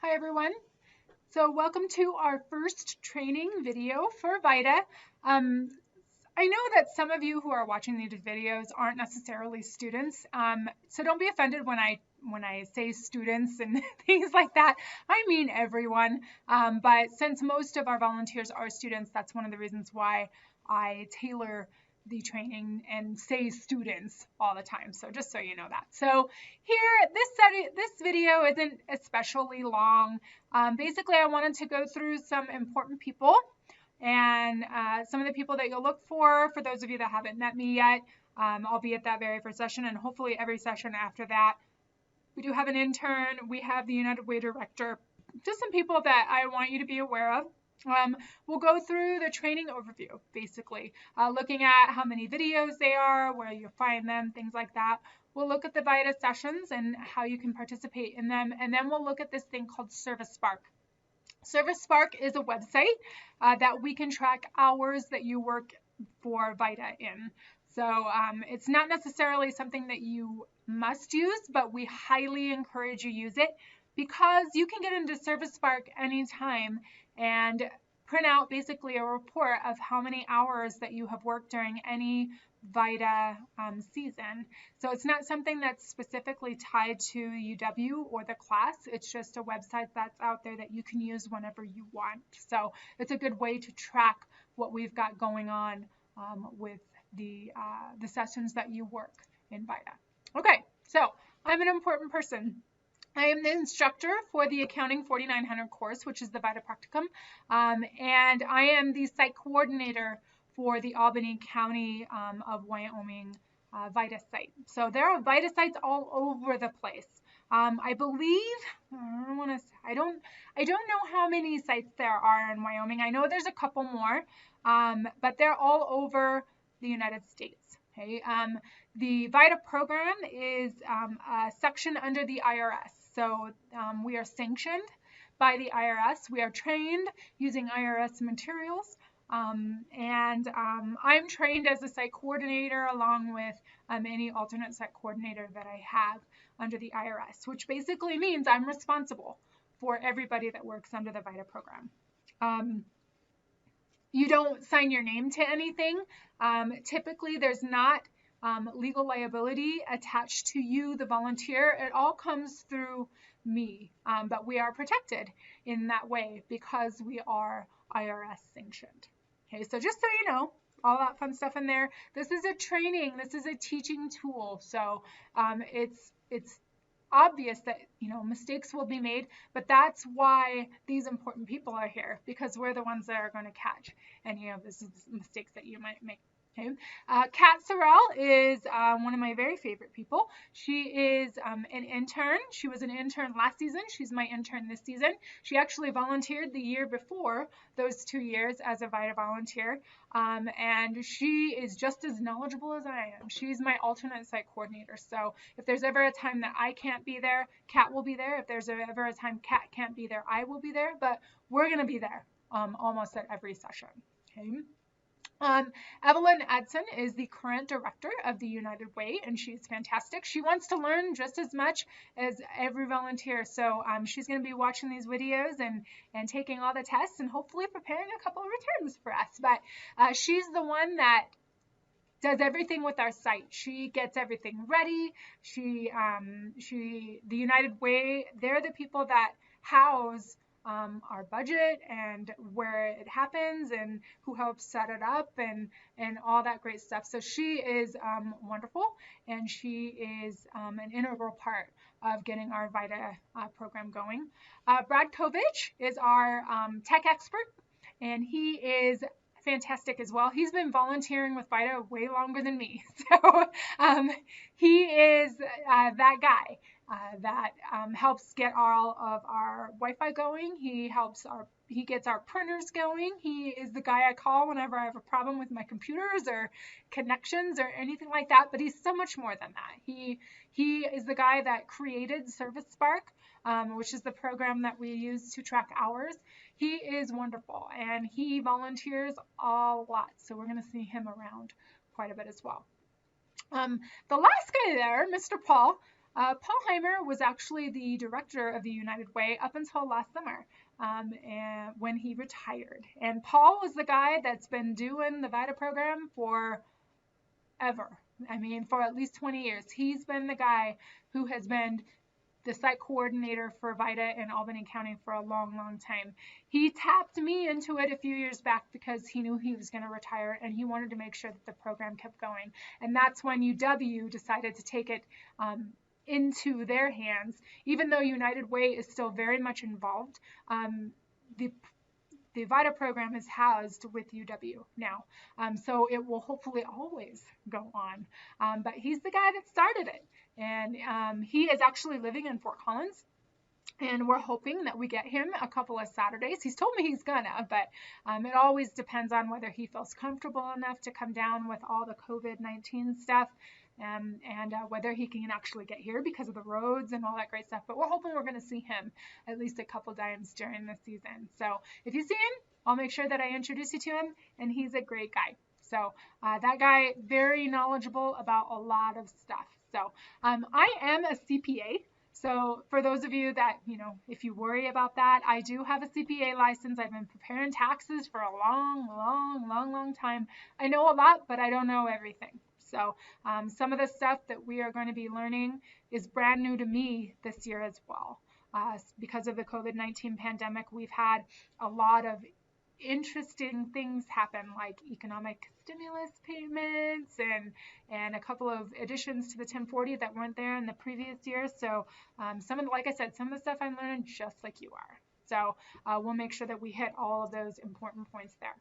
Hi everyone. So welcome to our first training video for VITA. I know that some of you who are watching these videos aren't necessarily students, so don't be offended when I say students and things like that. I mean everyone, but since most of our volunteers are students, that's one of the reasons why I tailor the training and say students all the time. So just so you know that. So here, this video isn't especially long. Basically, I wanted to go through some important people and some of the people that you'll look for those of you that haven't met me yet. I'll be at that very first session and hopefully every session after that. We do have an intern. We have the United Way director. Just some people that I want you to be aware of. We'll go through the training overview, basically, looking at how many videos they are, where you find them, things like that. We'll look at the VITA sessions and how you can participate in them, and then we'll look at this thing called Service Spark. Service Spark is a website that we can track hours that you work for VITA in. So it's not necessarily something that you must use, but we highly encourage you use it because you can get into Service Spark anytime and print out basically a report of how many hours that you have worked during any VITA season. So it's not something that's specifically tied to UW or the class. It's just a website that's out there that you can use whenever you want. So it's a good way to track what we've got going on with the sessions that you work in VITA. Okay, so I'm an important person. I am the instructor for the Accounting 4900 course, which is the VITA practicum, and I am the site coordinator for the Albany County of Wyoming VITA site. So there are VITA sites all over the place. I believe, I don't know how many sites there are in Wyoming. I know there's a couple more, but they're all over the United States. Okay. The VITA program is a section under the IRS. So we are sanctioned by the IRS. We are trained using IRS materials. And I'm trained as a site coordinator along with any alternate site coordinator that I have under the IRS, which basically means I'm responsible for everybody that works under the VITA program. You don't sign your name to anything. Typically, there's not legal liability attached to you, the volunteer. It all comes through me, but we are protected in that way because we are IRS sanctioned. Okay, so just so you know, all that fun stuff in there. This is a training. This is a teaching tool. So it's obvious that mistakes will be made, but that's why these important people are here, because we're the ones that are going to catch any of these mistakes that you might make. Okay. Kat Sorrell is one of my very favorite people. She is an intern. She was an intern last season. She's my intern this season. She actually volunteered the year before those 2 years as a VITA volunteer, and she is just as knowledgeable as I am. She's my alternate site coordinator. So if there's ever a time that I can't be there, Kat will be there. If there's ever a time Kat can't be there, I will be there. But we're going to be there almost at every session. Okay. Evelyn Edson is the current director of the United Way, and she's fantastic. She wants to learn just as much as every volunteer, so she's going to be watching these videos and taking all the tests and hopefully preparing a couple of returns for us. But she's the one that does everything with our site. She gets everything ready. The United Way, they're the people that house our budget and where it happens and who helps set it up and all that great stuff. So she is wonderful, and she is an integral part of getting our VITA program going. Brad Kovich is our tech expert, and he is fantastic as well. He's been volunteering with VITA way longer than me. So he is that guy that helps get all of our Wi-Fi going. He gets our printers going. He is the guy I call whenever I have a problem with my computers or connections or anything like that. But he's so much more than that. He is the guy that created Service Spark, which is the program that we use to track hours. He is wonderful, and he volunteers a lot. So we're going to see him around quite a bit as well. The last guy there, Mr. Paul, Paul Heimer was actually the director of the United Way up until last summer, and when he retired. And Paul was the guy that's been doing the VITA program for ever. I mean, for at least 20 years. He's been the guy who has been the site coordinator for VITA in Albany County for a long, long time. He tapped me into it a few years back because he knew he was going to retire and he wanted to make sure that the program kept going. And that's when UW decided to take it into their hands. Even though United Way is still very much involved, the VITA program is housed with UW now. So it will hopefully always go on. But he's the guy that started it. And he is actually living in Fort Collins. And we're hoping that we get him a couple of Saturdays. He's told me he's gonna, but it always depends on whether he feels comfortable enough to come down with all the COVID-19 stuff. And whether he can actually get here because of the roads and all that great stuff. But we're hoping we're going to see him at least a couple times during the season. So if you see him, I'll make sure that I introduce you to him, and he's a great guy. So that guy, very knowledgeable about a lot of stuff. So I am a CPA. So for those of you that, if you worry about that, I do have a CPA license. I've been preparing taxes for a long time. I know a lot, but I don't know everything. So some of the stuff that we are going to be learning is brand new to me this year as well. Because of the COVID-19 pandemic, we've had a lot of interesting things happen, like economic stimulus payments and a couple of additions to the 1040 that weren't there in the previous year. So like I said, some of the stuff I'm learning just like you are. So we'll make sure that we hit all of those important points there.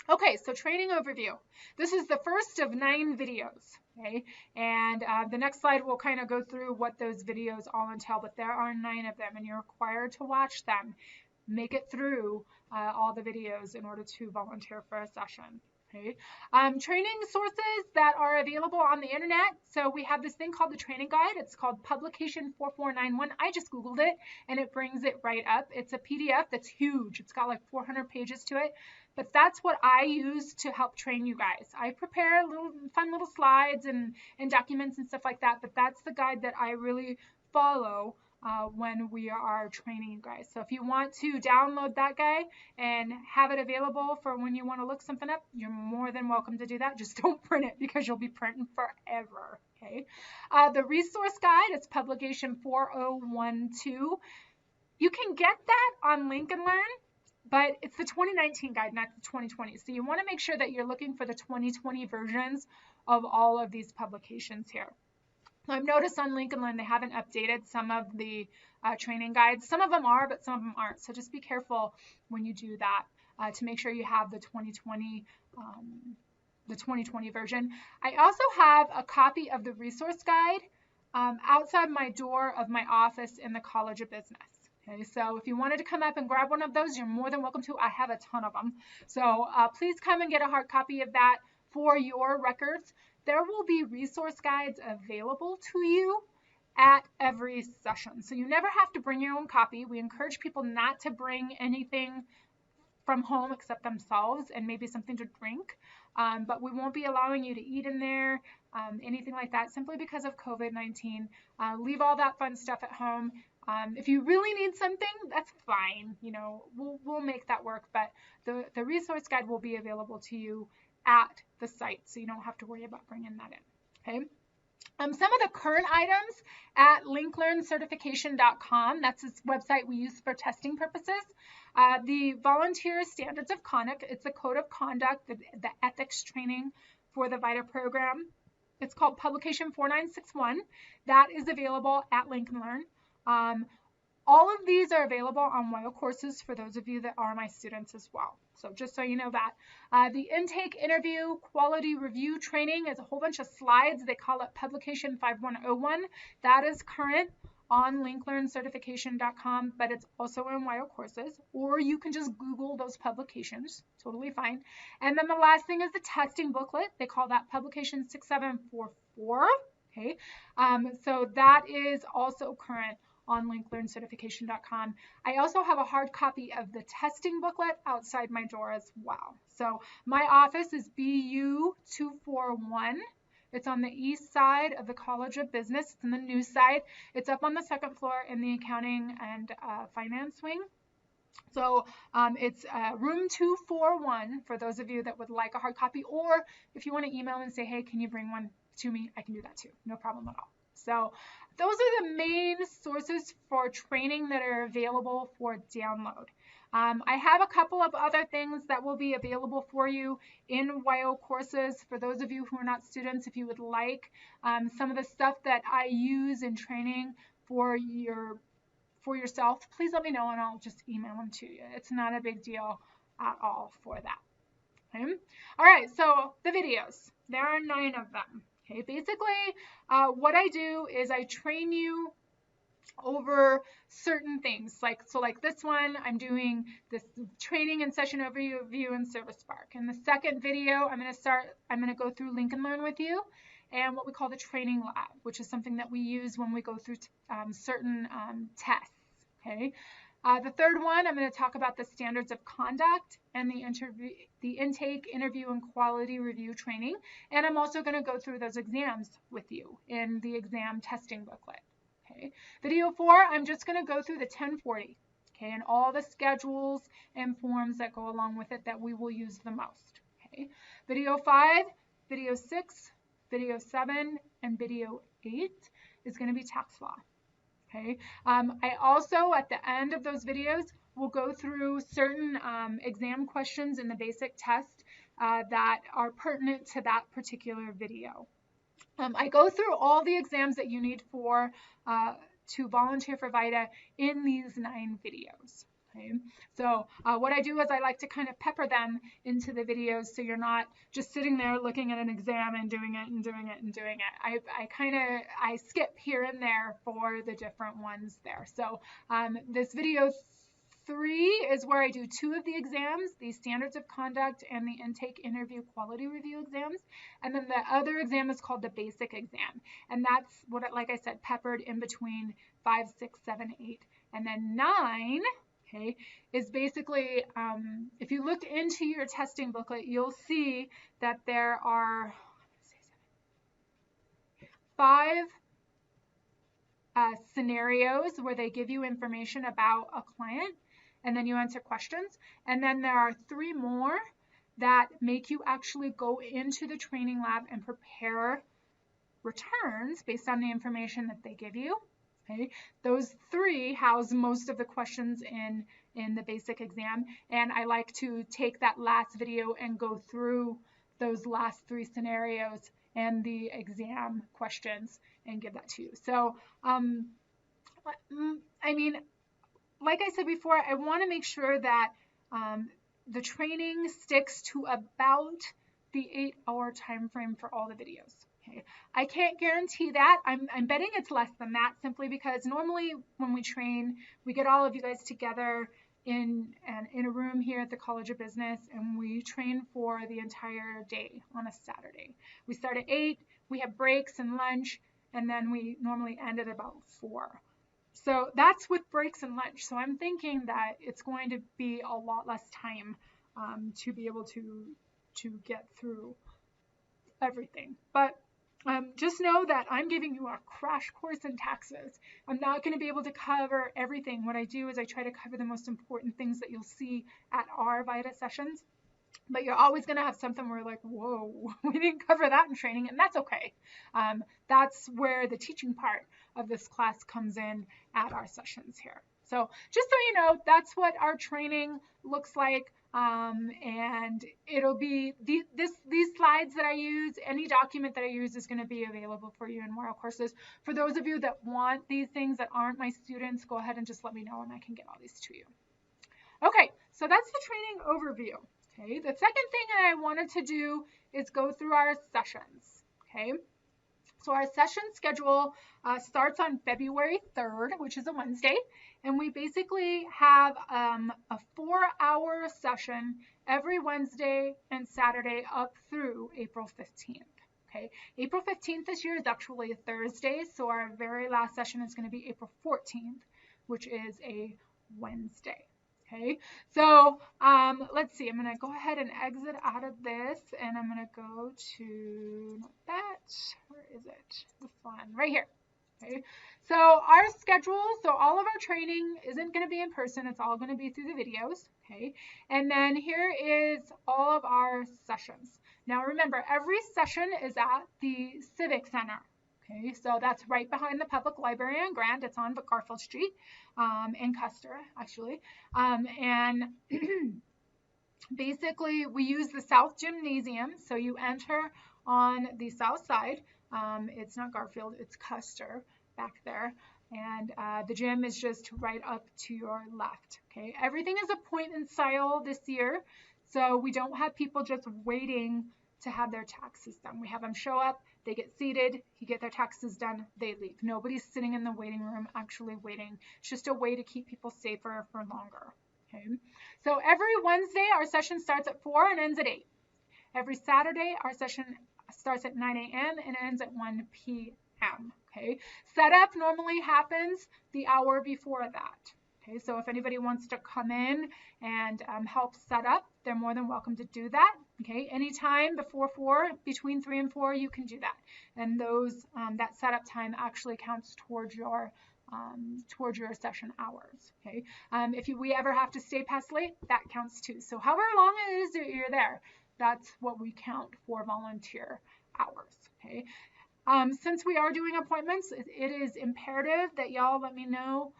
Okay, so training overview. This is the first of 9 videos, okay? And the next slide will kind of go through what those videos all entail, but there are 9 of them, and you're required to watch them. Make it through all the videos in order to volunteer for a session. Okay. Training sources that are available on the internet. So we have this thing called the training guide. It's called Publication 4491. I just Googled it and it brings it right up. It's a PDF that's huge. It's got like 400 pages to it. But that's what I use to help train you guys. I prepare fun little slides and documents and stuff like that. But that's the guide that I really follow when we are training you guys. So if you want to download that guide and have it available for when you want to look something up, you're more than welcome to do that. Just don't print it because you'll be printing forever. Okay. The resource guide, it's publication 4012. You can get that on Link and Learn, but it's the 2019 guide, not the 2020. So you want to make sure that you're looking for the 2020 versions of all of these publications here. I've noticed on Link and Learn they haven't updated some of the training guides. Some of them are, but some of them aren't. So just be careful when you do that to make sure you have the 2020 version. I also have a copy of the resource guide outside my door of my office in the College of Business. Okay, so if you wanted to come up and grab one of those, you're more than welcome to. I have a ton of them. So please come and get a hard copy of that for your records. There will be resource guides available to you at every session. So you never have to bring your own copy. We encourage people not to bring anything from home except themselves and maybe something to drink. But we won't be allowing you to eat in there, anything like that, simply because of COVID-19. Leave all that fun stuff at home. If you really need something, that's fine. We'll make that work. But the resource guide will be available to you at the site, so you don't have to worry about bringing that in. Okay. Some of the current items at linklearncertification.com, that's this website we use for testing purposes. The volunteer standards of conduct, it's a code of conduct, the ethics training for the VITA program. It's called Publication 4961. That is available at Link and Learn. All of these are available on WIO courses for those of you that are my students as well. So just so you know that. The intake interview quality review training is a whole bunch of slides. They call it Publication 5101. That is current on linklearncertification.com, but it's also in WIO courses, or you can just Google those publications, totally fine. And then the last thing is the testing booklet. They call that Publication 6744. Okay, so that is also current on linklearncertification.com. I also have a hard copy of the testing booklet outside my door as well. So my office is BU241 It's on the east side of the College of Business. It's in the new side. It's up on the second floor in the accounting and finance wing. So it's room 241 for those of you that would like a hard copy, or if you want to email and say, hey, can you bring one to me? I can do that too. No problem at all. So those are the main sources for training that are available for download. I have a couple of other things that will be available for you in WIO courses. For those of you who are not students, if you would like some of the stuff that I use in training for yourself, please let me know and I'll just email them to you. It's not a big deal at all for that. Okay. All right, so the videos, there are 9 of them. Okay, basically what I do is I train you over certain things. Like this one, I'm doing this training and session overview in Service Spark. In the second video, I'm going to go through Link and Learn with you and what we call the training lab, which is something that we use when we go through certain tests. Okay. The third one, I'm going to talk about the standards of conduct and the intake, interview, and quality review training. And I'm also going to go through those exams with you in the exam testing booklet. Okay. Video 4, I'm just going to go through the 1040. Okay, and all the schedules and forms that go along with it that we will use the most. Okay. Video 5, video 6, video 7, and video 8 is going to be tax law. Okay. I also, at the end of those videos, will go through certain exam questions in the basic test that are pertinent to that particular video. I go through all the exams that you need to volunteer for VITA in these 9 videos. Okay. So what I do is I like to kind of pepper them into the videos so you're not just sitting there looking at an exam and doing it and doing it and doing it. I skip here and there for the different ones there. So this video 3 is where I do 2 of the exams, the standards of conduct and the intake, interview, quality review exams. And then the other exam is called the basic exam. And that's what, like I said, peppered in between 5, 6, 7, 8, and then 9. Okay, is basically, if you look into your testing booklet, you'll see that there are 5 scenarios where they give you information about a client, and then you answer questions. And then there are 3 more that make you actually go into the training lab and prepare returns based on the information that they give you. Okay. Those 3 house most of the questions in the basic exam, and I like to take that last video and go through those last 3 scenarios and the exam questions and give that to you. So, I mean, like I said before, I want to make sure that the training sticks to about the 8-hour time frame for all the videos. Okay. I can't guarantee that. I'm betting it's less than that, simply because normally when we train, we get all of you guys together in a room here at the College of Business, and we train for the entire day on a Saturday. We start at 8, we have breaks and lunch, and then we normally end at about 4. So that's with breaks and lunch. So I'm thinking that it's going to be a lot less time to be able to get through everything. But just know that I'm giving you a crash course in taxes. I'm not going to be able to cover everything. What I do is I try to cover the most important things that you'll see at our VITA sessions. But you're always going to have something where you're like, whoa, we didn't cover that in training, and that's okay. That's where the teaching part of this class comes in at our sessions here. So just so you know, that's what our training looks like. And it'll be these slides that I use, any document that I use is going to be available for you in WIO courses. For those of you that want these things that aren't my students, go ahead and just let me know and I can get all these to you. Okay, so that's the training overview. Okay, the second thing that I wanted to do is go through our sessions. Okay, so our session schedule starts on February 3rd, which is a Wednesday, and we basically have a 4-hour session every Wednesday and Saturday up through April 15th. Okay, April 15th this year is actually a Thursday, so our very last session is going to be April 14th, which is a Wednesday. Okay, so let's see, I'm gonna go ahead and exit out of this, and I'm gonna go to, not that, where is it? This one, right here. Okay, so our schedule, so all of our training isn't gonna be in person, it's all gonna be through the videos, okay? And then here is all of our sessions. Now remember, every session is at the Civic Center. Okay, so that's right behind the Public Library on Grand. It's on Garfield Street in Custer, actually. And basically, we use the South Gymnasium. So you enter on the south side. It's not Garfield, it's Custer back there. And the gym is just right up to your left. Okay, everything is appointment style this year. So we don't have people just waiting to have their taxes done. We have them show up, they get seated, you get their taxes done, they leave. Nobody's sitting in the waiting room actually waiting. It's just a way to keep people safer for longer. Okay. So every Wednesday, our session starts at 4 and ends at 8. Every Saturday, our session starts at 9 a.m. and ends at 1 p.m. Okay. Setup normally happens the hour before that. Okay, so if anybody wants to come in and help set up, they're more than welcome to do that. Okay, anytime before 4, between 3 and 4, you can do that. And those that setup time actually counts towards your session hours. Okay, if we ever have to stay past late, that counts too. So however long it is that you're there, that's what we count for volunteer hours. Okay, since we are doing appointments, it is imperative that y'all let me know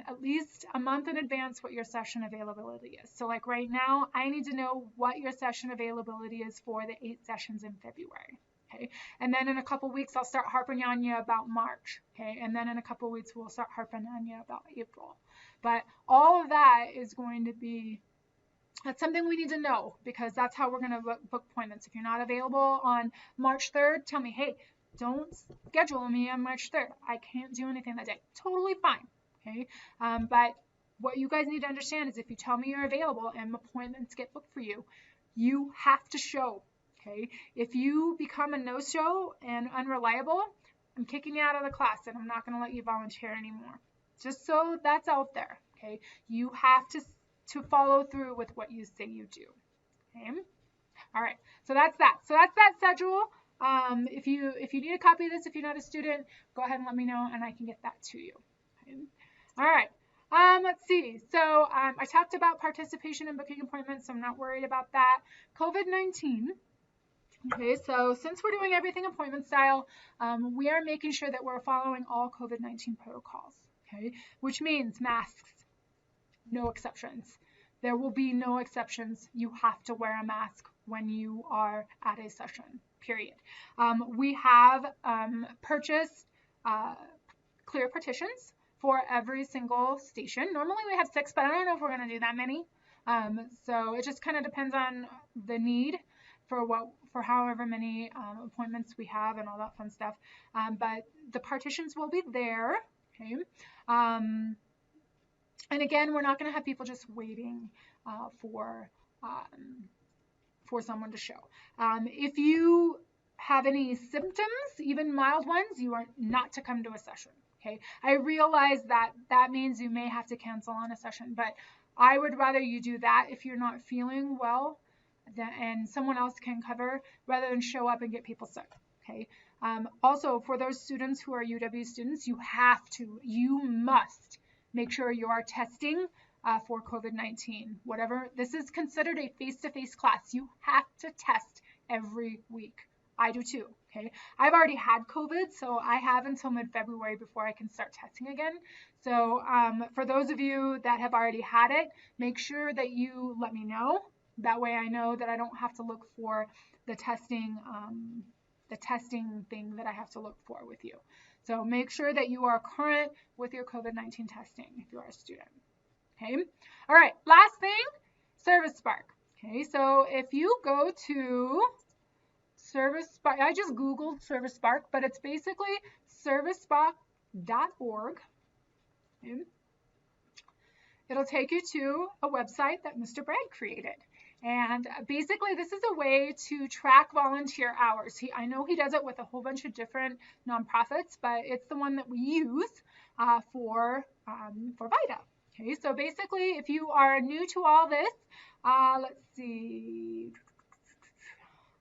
at least a month in advance what your session availability is. So like right now, I need to know what your session availability is for the 8 sessions in February. Okay, and then in a couple weeks, I'll start harping on you about March. Okay, and then in a couple weeks, we'll start harping on you about April. But all of that is going to be, that's something we need to know, because that's how we're going to book appointments. If you're not available on March 3rd, tell me, hey, don't schedule me on March 3rd. I can't do anything that day. Totally fine. Okay, but what you guys need to understand is if you tell me you're available and appointments get booked for you, you have to show. Okay, if you become a no-show and unreliable, I'm kicking you out of the class and I'm not going to let you volunteer anymore. Just so that's out there. Okay, you have to follow through with what you say you do. Okay, all right. So that's that. So that's that schedule. If you need a copy of this, if you're not a student, go ahead and let me know and I can get that to you. Okay. All right. Let's see. So I talked about participation in booking appointments, so I'm not worried about that. COVID-19. Okay, so since we're doing everything appointment style, we are making sure that we're following all COVID-19 protocols. Okay, which means masks, no exceptions. There will be no exceptions. You have to wear a mask when you are at a session, period. We have purchased clear partitions for every single station. Normally we have 6, but I don't know if we're going to do that many. So it just kind of depends on the need for however many appointments we have and all that fun stuff. But the partitions will be there. Okay. And again, we're not going to have people just waiting for someone to show. If you have any symptoms, even mild ones, you are not to come to a session. Okay, I realize that means you may have to cancel on a session, but I would rather you do that if you're not feeling well and someone else can cover, rather than show up and get people sick. Okay. Also, for those students who are UW students, you must make sure you are testing for COVID-19. Whatever, this is considered a face-to-face class. You have to test every week. I do too. Okay, I've already had COVID, so I have until mid-February before I can start testing again. So for those of you that have already had it, make sure that you let me know. That way I know that I don't have to look for the testing thing that I have to look for with you. So make sure that you are current with your COVID-19 testing if you are a student. Okay. All right. Last thing, Service Spark. Okay. So if you go to Service Spark, I just Googled Service Spark, but it's basically servicespark.org. Okay. It'll take you to a website that Mr. Brad created. And basically, this is a way to track volunteer hours. I know he does it with a whole bunch of different nonprofits, but it's the one that we use for VITA. Okay, so basically, if you are new to all this, let's see.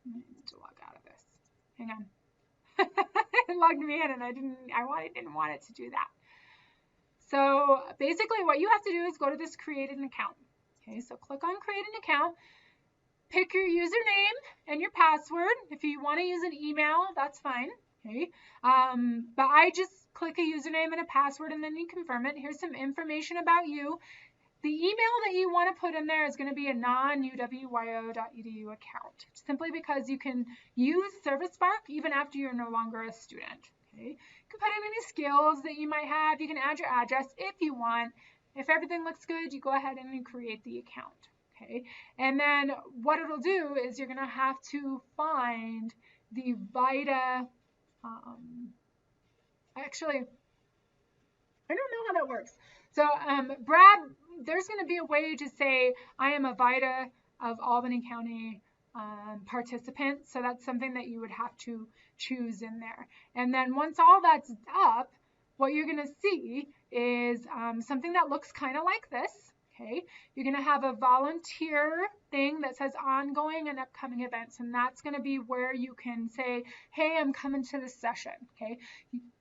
I need to log out of this. Hang on. It logged me in, and I didn't want it to do that. So basically, what you have to do is go to this create an account. Okay, so click on create an account. Pick your username and your password. If you want to use an email, that's fine. Okay, but I just click a username and a password, and then you confirm it. Here's some information about you. The email that you want to put in there is going to be a non-uwyo.edu account, simply because you can use ServiceSpark even after you're no longer a student. Okay, you can put in any skills that you might have. You can add your address if you want. If everything looks good, you go ahead and you create the account. Okay, and then what it'll do is you're going to have to find the VITA. Actually, I don't know how that works. So, Brad, there's going to be a way to say, I am a VITA of Albany County participant. So that's something that you would have to choose in there. And then once all that's up, what you're going to see is something that looks kind of like this. Okay, you're going to have a volunteer thing that says ongoing and upcoming events, and that's going to be where you can say, hey, I'm coming to this session. Okay,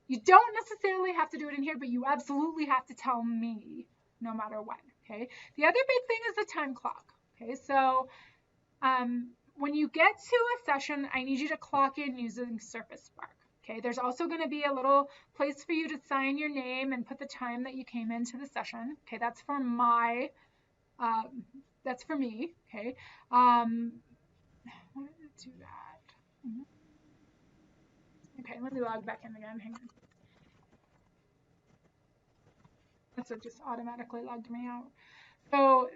you don't necessarily have to do it in here, but you absolutely have to tell me no matter what. Okay, the other big thing is the time clock. Okay, so when you get to a session, I need you to clock in using ServiceSpark. Okay, there's also going to be a little place for you to sign your name and put the time that you came into the session. Okay, that's for me. Okay, I want to do that. Okay, let me log back in again. Hang on. So it just automatically logged me out. So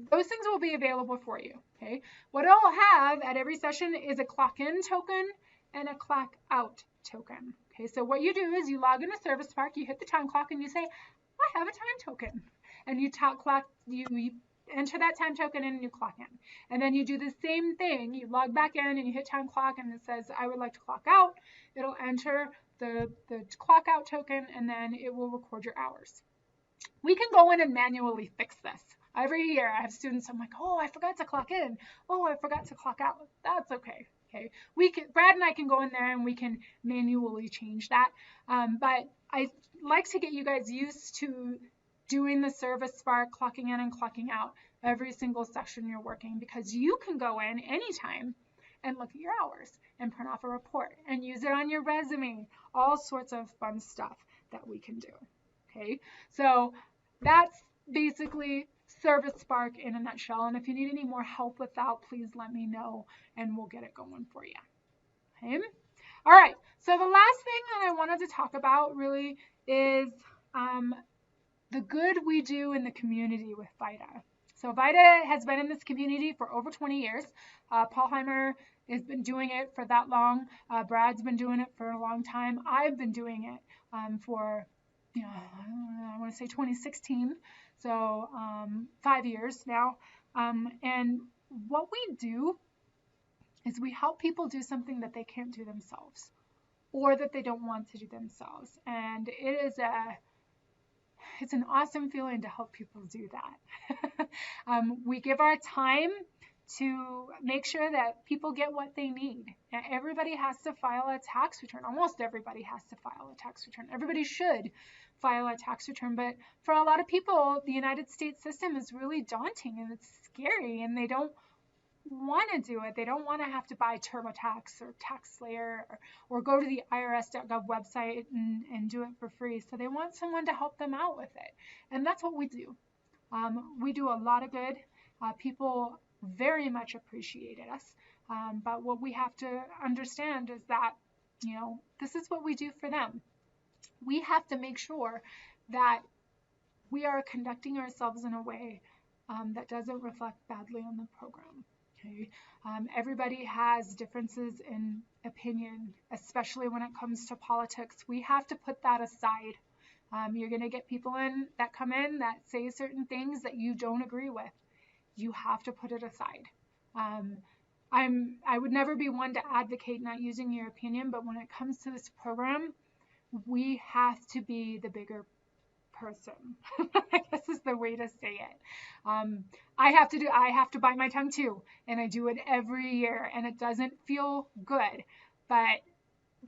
those things will be available for you. Okay, what I'll have at every session is a clock in token and a clock out token. Okay, so what you do is you log into ServiceSpark, you hit the time clock, and you say, I have a time token, and you enter that time token in and you clock in. And then you do the same thing. You log back in and you hit time clock, and it says, I would like to clock out. It'll enter the clock out token, and then it will record your hours. We can go in and manually fix this. Every year I have students, I'm like, oh, I forgot to clock in. Oh, I forgot to clock out. That's okay. Okay, Brad and I can go in there and we can manually change that. But I like to get you guys used to doing the ServiceSpark clocking in and clocking out every single session you're working, because you can go in anytime and look at your hours and print off a report and use it on your resume, all sorts of fun stuff that we can do. Okay, so that's basically ServiceSpark in a nutshell. And if you need any more help with that, please let me know and we'll get it going for you. Okay, all right, so the last thing that I wanted to talk about really is the good we do in the community with VITA. So VITA has been in this community for over 20 years. Paul Heimer has been doing it for that long. Brad's been doing it for a long time. I've been doing it for, I want to say 2016. So 5 years now. And what we do is we help people do something that they can't do themselves or that they don't want to do themselves. And it's an awesome feeling to help people do that. We give our time to make sure that people get what they need. Everybody has to file a tax return. Almost everybody has to file a tax return. Everybody should file a tax return, but for a lot of people, the United States system is really daunting and it's scary, and they don't want to do it. They don't want to have to buy TurboTax or TaxSlayer or go to the irs.gov website and do it for free. So they want someone to help them out with it. And that's what we do. We do a lot of good. People very much appreciated us. But what we have to understand is that, this is what we do for them. We have to make sure that we are conducting ourselves in a way that doesn't reflect badly on the program. Okay. Everybody has differences in opinion, especially when it comes to politics. We have to put that aside. You're going to get people that come in that say certain things that you don't agree with. You have to put it aside. I would never be one to advocate not using your opinion, but when it comes to this program, we have to be the bigger person. I guess is the way to say it. I have to bite my tongue too, and I do it every year, and it doesn't feel good, but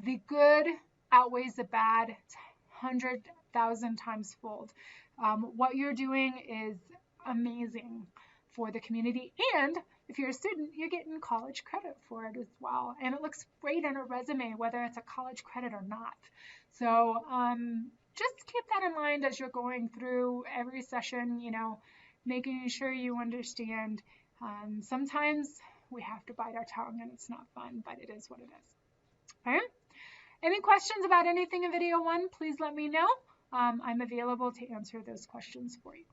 the good outweighs the bad 100,000 times fold. What you're doing is amazing for the community, and if you're a student, you're getting college credit for it as well, and it looks great on a resume, whether it's a college credit or not. So just keep that in mind as you're going through every session, making sure you understand. Sometimes we have to bite our tongue and it's not fun, but it is what it is. Okay? Any questions about anything in video 1, please let me know. I'm available to answer those questions for you.